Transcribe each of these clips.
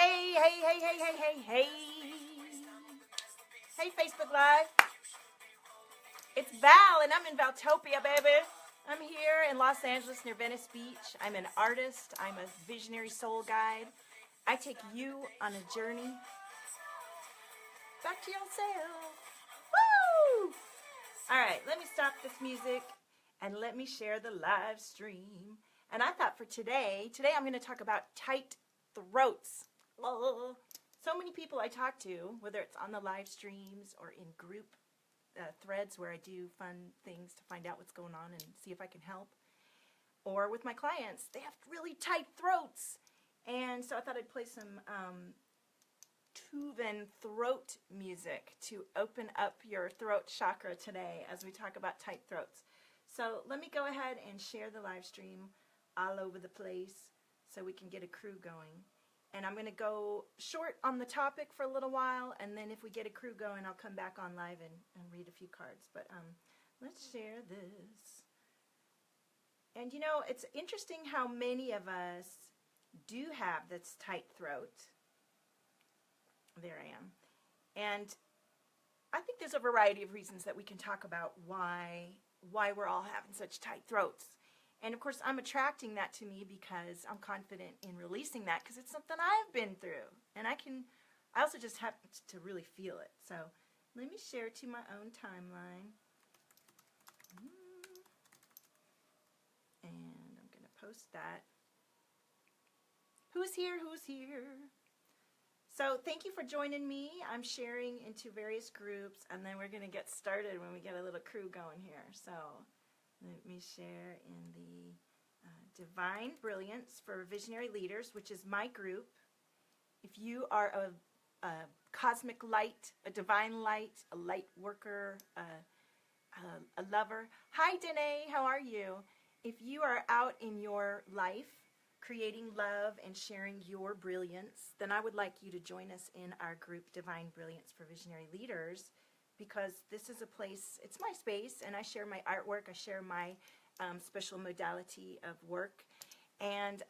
Hey, hey, hey, hey, hey, hey, hey. Hey, Facebook Live. It's Val, and I'm in Valtopia, baby. I'm here in Los Angeles near Venice Beach. I'm an artist. I'm a visionary soul guide. I take you on a journey back to yourself. Woo! All right, let me stop this music and let me share the live stream. And I thought for today I'm going to talk about tight throats. So many people I talk to, whether it's on the live streams or in group threads where I do fun things to find out what's going on and see if I can help, or with my clients, they have really tight throats. And so I thought I'd play some Tuvan throat music to open up your throat chakra today as we talk about tight throats. So let me go ahead and share the live stream all over the place so we can get a crew going. And I'm going to go short on the topic for a little while, and then if we get a crew going, I'll come back on live and read a few cards. But let's share this. And you know, it's interesting how many of us do have this tight throat. There I am. And I think there's a variety of reasons that we can talk about why we're all having such tight throats. And of course, I'm attracting that to me because I'm confident in releasing that because it's something I've been through. And I also just happen to really feel it. So let me share to my own timeline. And I'm going to post that. Who's here? Who's here? So thank you for joining me. I'm sharing into various groups, and then we're going to get started when we get a little crew going here. So let me share in the Divine Brilliance for Visionary Leaders, which is my group. If you are a cosmic light, a divine light, a light worker, a lover. Hi, Danae. How are you? If you are out in your life creating love and sharing your brilliance, then I would like you to join us in our group, Divine Brilliance for Visionary Leaders, because this is a place, it's my space, and I share my artwork, I share my special modality of work, and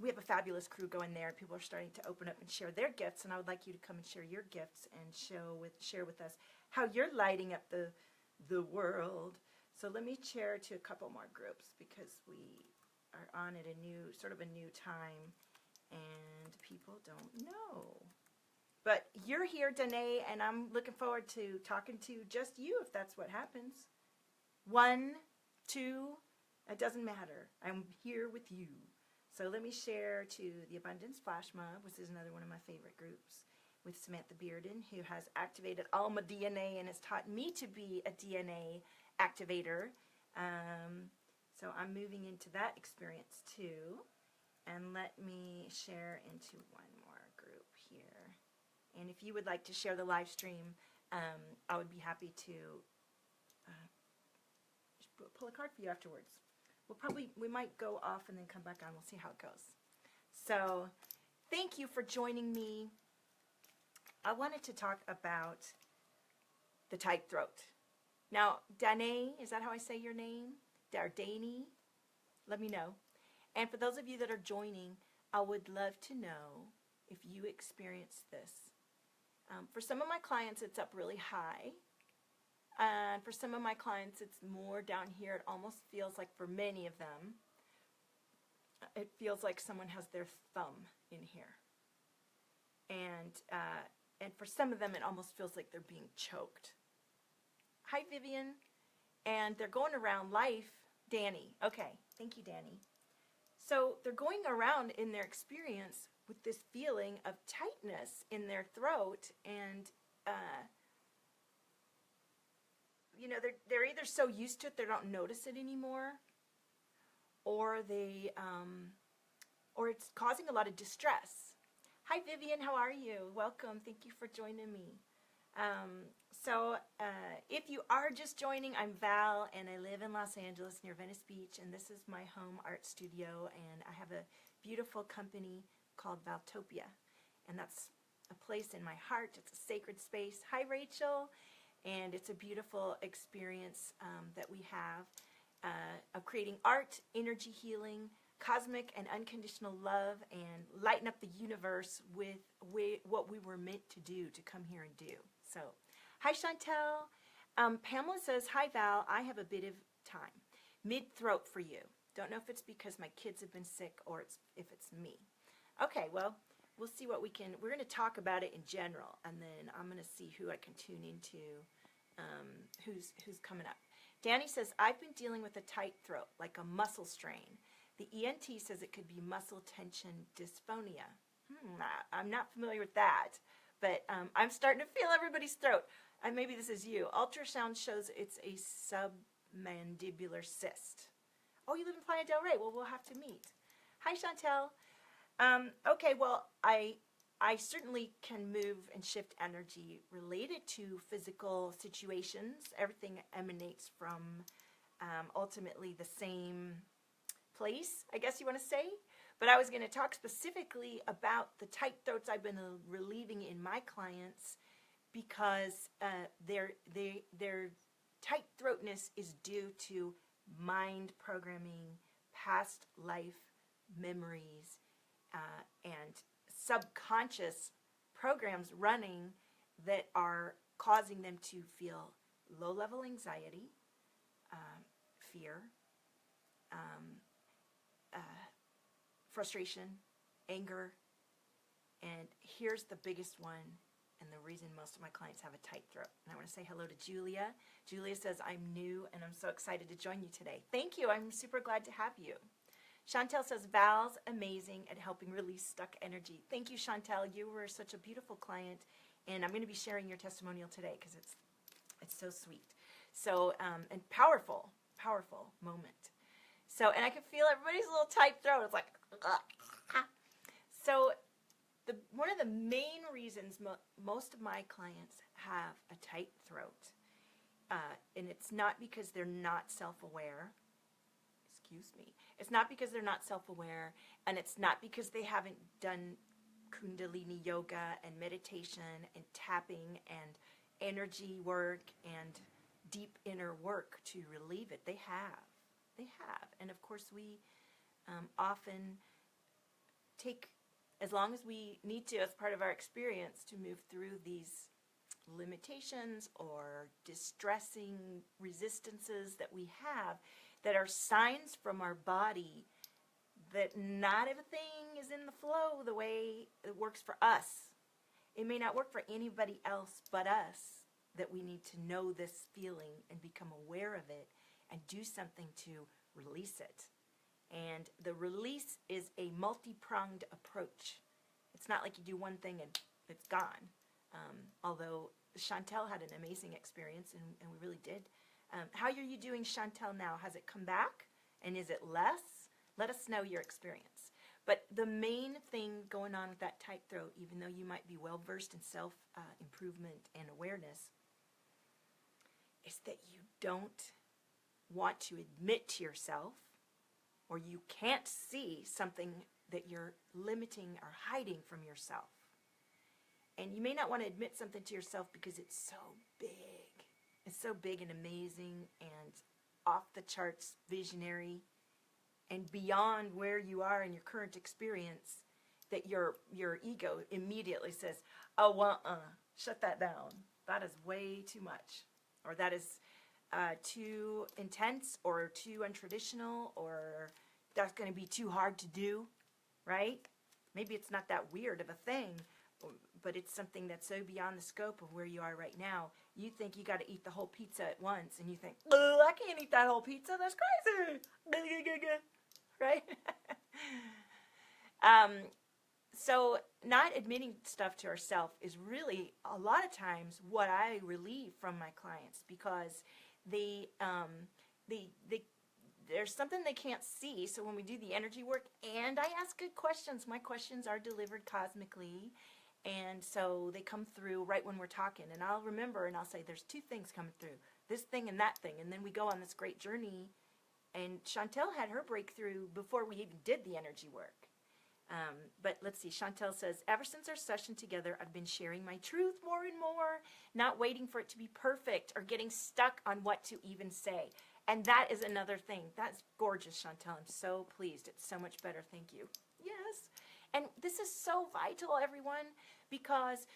we have a fabulous crew going there. People are starting to open up and share their gifts, and I would like you to come and share your gifts and share with us how you're lighting up the world. So let me share to a couple more groups because we are on at sort of a new time, and people don't know. But you're here, Danae, and I'm looking forward to talking to just you if that's what happens. 1, 2, it doesn't matter. I'm here with you. So let me share to the Abundance Flash Mob, which is another one of my favorite groups, with Samantha Bearden, who has activated all my DNA and has taught me to be a DNA activator. So I'm moving into that experience too. And let me share into one more group here. And if you would like to share the live stream, I would be happy to pull a card for you afterwards. We might go off and then come back on. We'll see how it goes. So thank you for joining me. I wanted to talk about the tight throat. Now, Danae, is that how I say your name? Dardani? Let me know. And for those of you that are joining, I would love to know if you experience this. For some of my clients, it's up really high. And for some of my clients, it's more down here. It almost feels like, for many of them, it feels like someone has their thumb in here. And for some of them, it almost feels like they're being choked. Hi, Vivian. And they're going around life. Danny. Okay. Thank you, Danny. So they're going around in their experience with this feeling of tightness in their throat, and you know, they're either so used to it they don't notice it anymore, or or it's causing a lot of distress. Hi, Vivian. How are you? Welcome. Thank you for joining me. So if you are just joining, I'm Val, and I live in Los Angeles near Venice Beach, and this is my home art studio, and I have a beautiful company called Valtopia, and that's a place in my heart. It's a sacred space. Hi, Rachel. And it's a beautiful experience that we have of creating art, energy healing, cosmic and unconditional love and lighten up the universe with what we were meant to do, to come here and do. So, hi Chantel. Pamela says, hi Val, I have a bit of time. Mid-throat for you. Don't know if it's because my kids have been sick or if it's me. Okay, well, we'll see what we're going to talk about it in general, and then I'm going to see who I can tune into, who's coming up. Danny says, I've been dealing with a tight throat, like a muscle strain. The ENT says it could be muscle tension dysphonia. I'm not familiar with that, but I'm starting to feel everybody's throat. Maybe this is you. Ultrasound shows it's a submandibular cyst. Oh, you live in Playa del Rey. Well, we'll have to meet. Hi, Chantel. Okay, well, I certainly can move and shift energy related to physical situations. Everything emanates from ultimately the same place, I guess you want to say. But I was going to talk specifically about the tight throats I've been relieving in my clients, because their tight throatness is due to mind programming, past life memories, and subconscious programs running that are causing them to feel low-level anxiety, fear, frustration, anger, and here's the biggest one, and the reason most of my clients have a tight throat. And I want to say hello to Julia. Julia says, I'm new and I'm so excited to join you today. Thank you. I'm super glad to have you. Chantel says, Val's amazing at helping release stuck energy. Thank you, Chantel. You were such a beautiful client, and I'm going to be sharing your testimonial today because it's so sweet. So, and powerful moment. So, and I can feel everybody's little tight throat. It's like, ugh. So, one of the main reasons most of my clients have a tight throat, and it's not because they're not self-aware. Excuse me. It's not because they're not self-aware, and it's not because they haven't done Kundalini yoga and meditation and tapping and energy work and deep inner work to relieve it. They have. And of course, we often take as long as we need to as part of our experience to move through these limitations or distressing resistances that we have, that are signs from our body that not everything is in the flow the way it works for us. It may not work for anybody else but us, that we need to know this feeling and become aware of it and do something to release it. And the release is a multi-pronged approach. It's not like you do one thing and it's gone. Although Chantel had an amazing experience, and we really did. How are you doing, Chantel, now? Has it come back? And is it less? Let us know your experience. But the main thing going on with that tight throat, even though you might be well-versed in self-improvement and awareness, is that you don't want to admit to yourself, or you can't see something that you're limiting or hiding from yourself. And you may not want to admit something to yourself because it's so big. It's so big and amazing and off the charts visionary and beyond where you are in your current experience, that your ego immediately says, oh, shut that down. That is way too much. Or that is too intense or too untraditional, or that's going to be too hard to do, right? Maybe it's not that weird of a thing, but it's something that's so beyond the scope of where you are right now. You think you got to eat the whole pizza at once, and you think, oh, I can't eat that whole pizza. That's crazy. Right? So not admitting stuff to ourselves is really a lot of times what I relieve from my clients, because there's something they can't see. So when we do the energy work and I ask good questions, my questions are delivered cosmically. And so they come through right when we're talking. And I'll remember and I'll say, there's two things coming through, this thing and that thing. And then we go on this great journey. And Chantel had her breakthrough before we even did the energy work. But let's see, Chantel says, ever since our session together, I've been sharing my truth more and more, not waiting for it to be perfect or getting stuck on what to even say. And that is another thing. That's gorgeous, Chantel. I'm so pleased. It's so much better. Thank you. Yes. And this is so vital, everyone, because,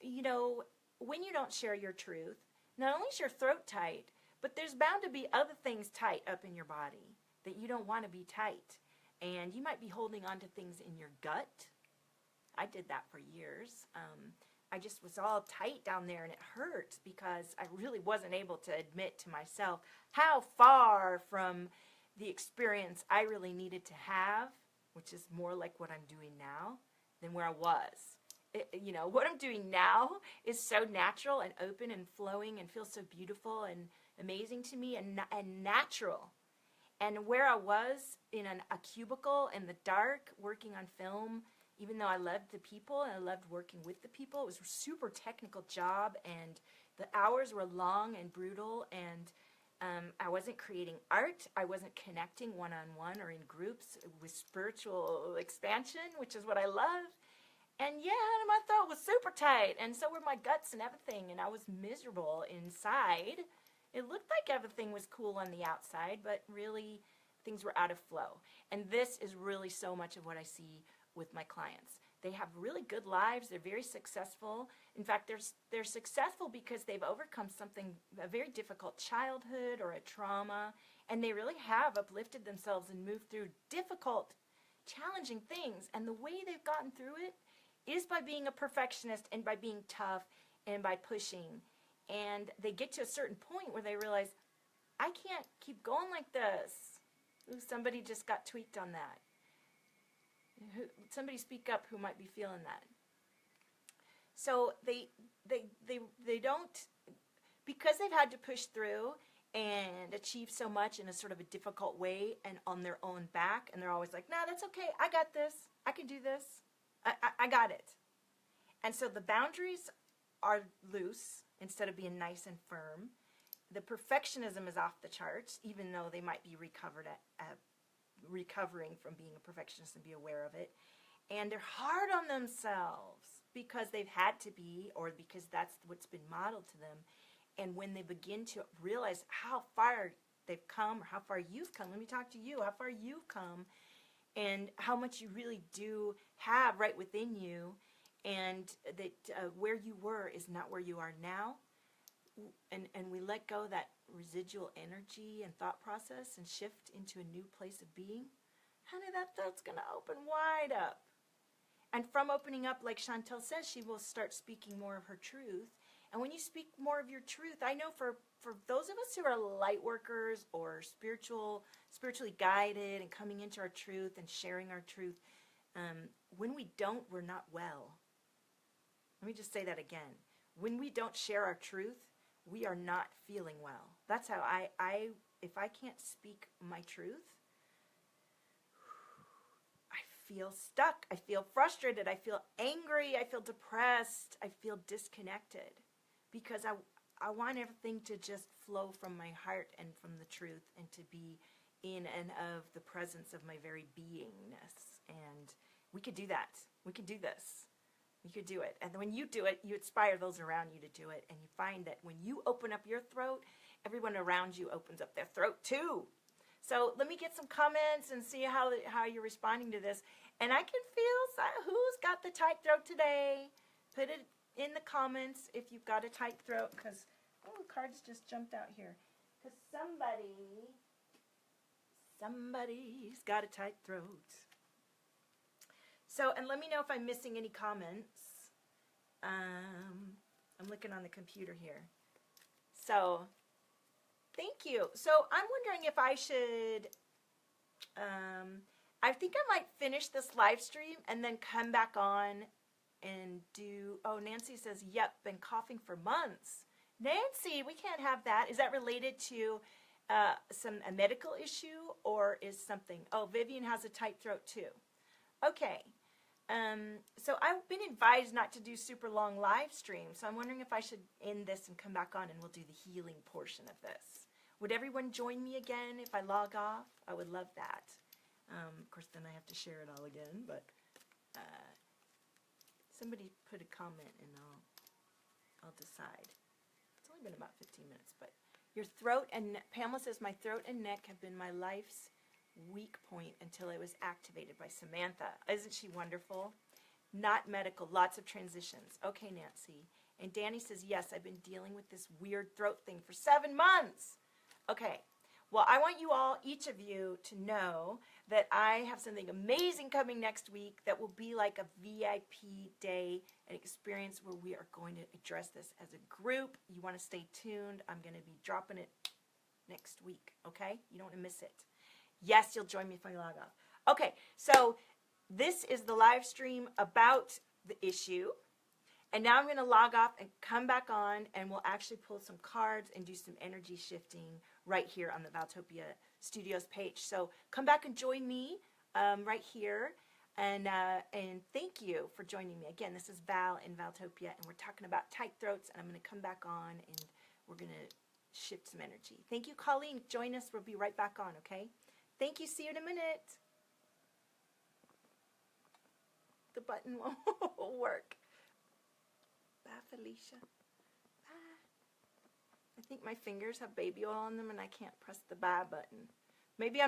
you know, when you don't share your truth, not only is your throat tight, but there's bound to be other things tight up in your body that you don't want to be tight. And you might be holding on to things in your gut. I did that for years. I just was all tight down there, and it hurt because I really wasn't able to admit to myself how far from the experience I really needed to have, which is more like what I'm doing now than where I was. You know, what I'm doing now is so natural and open and flowing and feels so beautiful and amazing to me and natural. And where I was in a cubicle in the dark working on film, even though I loved the people and I loved working with the people, it was a super technical job, and the hours were long and brutal, and I wasn't creating art. I wasn't connecting one-on-one or in groups with spiritual expansion, which is what I love. And yeah, my throat was super tight, and so were my guts and everything, and I was miserable inside. It looked like everything was cool on the outside, but really things were out of flow. And this is really so much of what I see with my clients. They have really good lives. They're very successful. In fact, they're successful because they've overcome something, a very difficult childhood or a trauma, and they really have uplifted themselves and moved through difficult, challenging things. And the way they've gotten through it is by being a perfectionist and by being tough and by pushing. And they get to a certain point where they realize, I can't keep going like this. Ooh, somebody just got tweaked on that. Somebody speak up who might be feeling that. So they don't, because they've had to push through and achieve so much in a sort of a difficult way and on their own back, and they're always like, no, that's okay, I got this, I can do this, I got it. And so the boundaries are loose instead of being nice and firm. The perfectionism is off the charts, even though they might be recovering from being a perfectionist and be aware of it. And they're hard on themselves because they've had to be, or because that's what's been modeled to them. And when they begin to realize how far they've come, or how far you've come, let me talk to you, how far you've come, and how much you really do have right within you, and that where you were is not where you are now, and we let go of that residual energy and thought process and shift into a new place of being, honey, that throat's going to open wide up. And from opening up, like Chantel says, she will start speaking more of her truth. And when you speak more of your truth, I know for those of us who are light workers or spiritually guided and coming into our truth and sharing our truth, when we don't, we're not well. Let me just say that again. When we don't share our truth, we are not feeling well. That's how if I can't speak my truth, I feel stuck. I feel frustrated. I feel angry. I feel depressed. I feel disconnected because I want everything to just flow from my heart and from the truth and to be in and of the presence of my very beingness. And we could do that. We could do this. You could do it. And when you do it, you inspire those around you to do it. And you find that when you open up your throat, everyone around you opens up their throat too. So let me get some comments and see how you're responding to this. And I can feel who's got the tight throat today. Put it in the comments if you've got a tight throat, because, oh, cards just jumped out here. Because somebody's got a tight throat. So, and let me know if I'm missing any comments. I'm looking on the computer here. So, thank you. So, I'm wondering if I should, I think I might finish this live stream and then come back on and do, oh, Nancy says, yep, been coughing for months. Nancy, we can't have that. Is that related to a medical issue, or is something, oh, Vivian has a tight throat too. Okay. So I've been advised not to do super long live streams, so I'm wondering if I should end this and come back on and we'll do the healing portion of this. Would everyone join me again if I log off? I would love that. Of course, then I have to share it all again, but somebody put a comment and I'll decide. It's only been about 15 minutes, but Your throat and Pamela says, my throat and neck have been my life's weak point until it was activated by Samantha. Isn't she wonderful? Not medical, lots of transitions. Okay, Nancy. And Danny says, yes, I've been dealing with this weird throat thing for 7 months. Okay. Well, I want you all, each of you, to know that I have something amazing coming next week that will be like a VIP day, an experience where we are going to address this as a group. You want to stay tuned. I'm going to be dropping it next week, okay? You don't want to miss it. Yes, you'll join me if I log off. Okay, so this is the live stream about the issue. And now I'm going to log off and come back on, and we'll actually pull some cards and do some energy shifting right here on the Valtopia Studios page. So come back and join me right here. And thank you for joining me. Again, this is Val in Valtopia, and we're talking about tight throats. And I'm going to come back on, and we're going to shift some energy. Thank you, Colleen. Join us. We'll be right back on, okay? Thank you. See you in a minute. The button won't work. Bye, Felicia. Bye. I think my fingers have baby oil on them and I can't press the bye button. Maybe I'm